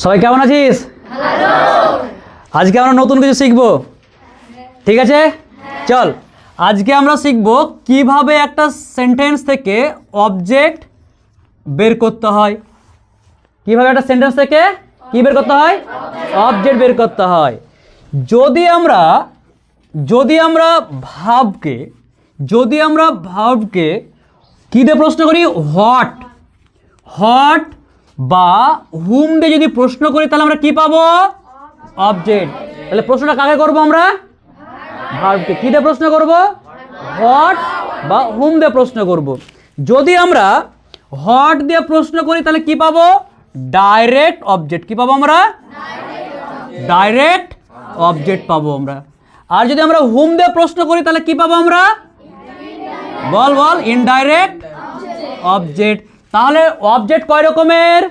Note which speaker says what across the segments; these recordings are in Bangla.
Speaker 1: সবাই কেমন আছিস? আজকে আমরা নতুন কিছু শিখব, ঠিক আছে? চল আজকে আমরা শিখব কিভাবে একটা সেন্টেন্স থেকে অবজেক্ট বের করতে হয়। কিভাবে একটা সেন্টেন্স থেকে কি বের করতে হয়? অবজেক্ট বের করতে হয়। যদি আমরা ভার্বকে কি দিয়ে প্রশ্ন করি, হোয়াট বা হুম দিয়ে যদি প্রশ্ন করি তাহলে আমরা কি পাবো? অবজেক্ট। তাহলে প্রশ্নটা কাকে করব? আমরা ভার্বকে। কি দিয়ে প্রশ্ন করব? হোয়াট বা হুম দিয়ে প্রশ্ন করব। যদি আমরা হোয়াট দিয়ে প্রশ্ন করি তাহলে কি পাবো? Direct object. কি পাবো আমরা? ডাইরেক্ট অবজেক্ট পাবো আমরা। আর যদি আমরা হুম দিয়ে প্রশ্ন করি তাহলে কি পাবো আমরা? বল ইনডাইরেক্ট অবজেক্ট। তাহলে অবজেক্ট কয় রকমের?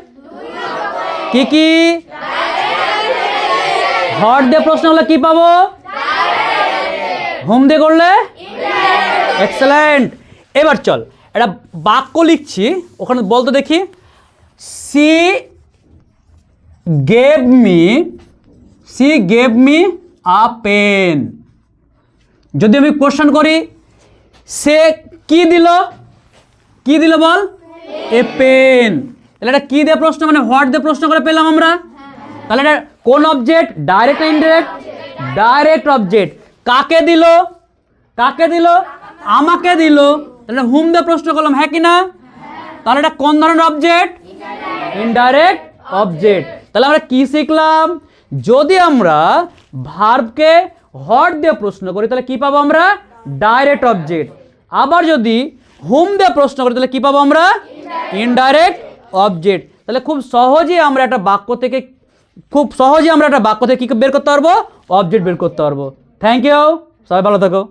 Speaker 1: কি? হোয়াট দিয়ে প্রশ্ন হলে কি পাবো? হুম দিয়ে করলে এক্সেলেন্ট। এবার চল একটা বাক্য লিখছি, ওখানে বলতে দেখি। She gave me a pen. যদি আমি কোশ্চেন করি, সে কি দিল বল? A pen. তাহলে এটা কি দিয়ে প্রশ্ন, মানে হোয়াট দিয়ে প্রশ্ন করে পেলাম আমরা। তাহলে এটা কোন অবজেক্ট? ডাইরেক্ট না ইনডাইরেক্ট? Direct object. কাকে দিল? আমাকে দিল। তাহলে হুম দিয়ে প্রশ্ন করলাম, হ্যাঁ কি না? তাহলে এটা কোন ধরনের অবজেক্ট? Indirect object. তাহলে আমরা কি শিখলাম? যদি আমরা ভার্বকে হোয়াট দিয়ে প্রশ্ন করি তাহলে কি পাবো আমরা? Direct object. আবার যদি হুম দিয়ে প্রশ্ন করি তাহলে কি পাবো আমরা? Indirect object. তাহলে খুব সহজেই আমরা একটা বাক্য থেকে কি বের করতে পারবো? অবজেক্ট বের করতে পারবো। থ্যাংক ইউ, সবাই ভালো থাকো।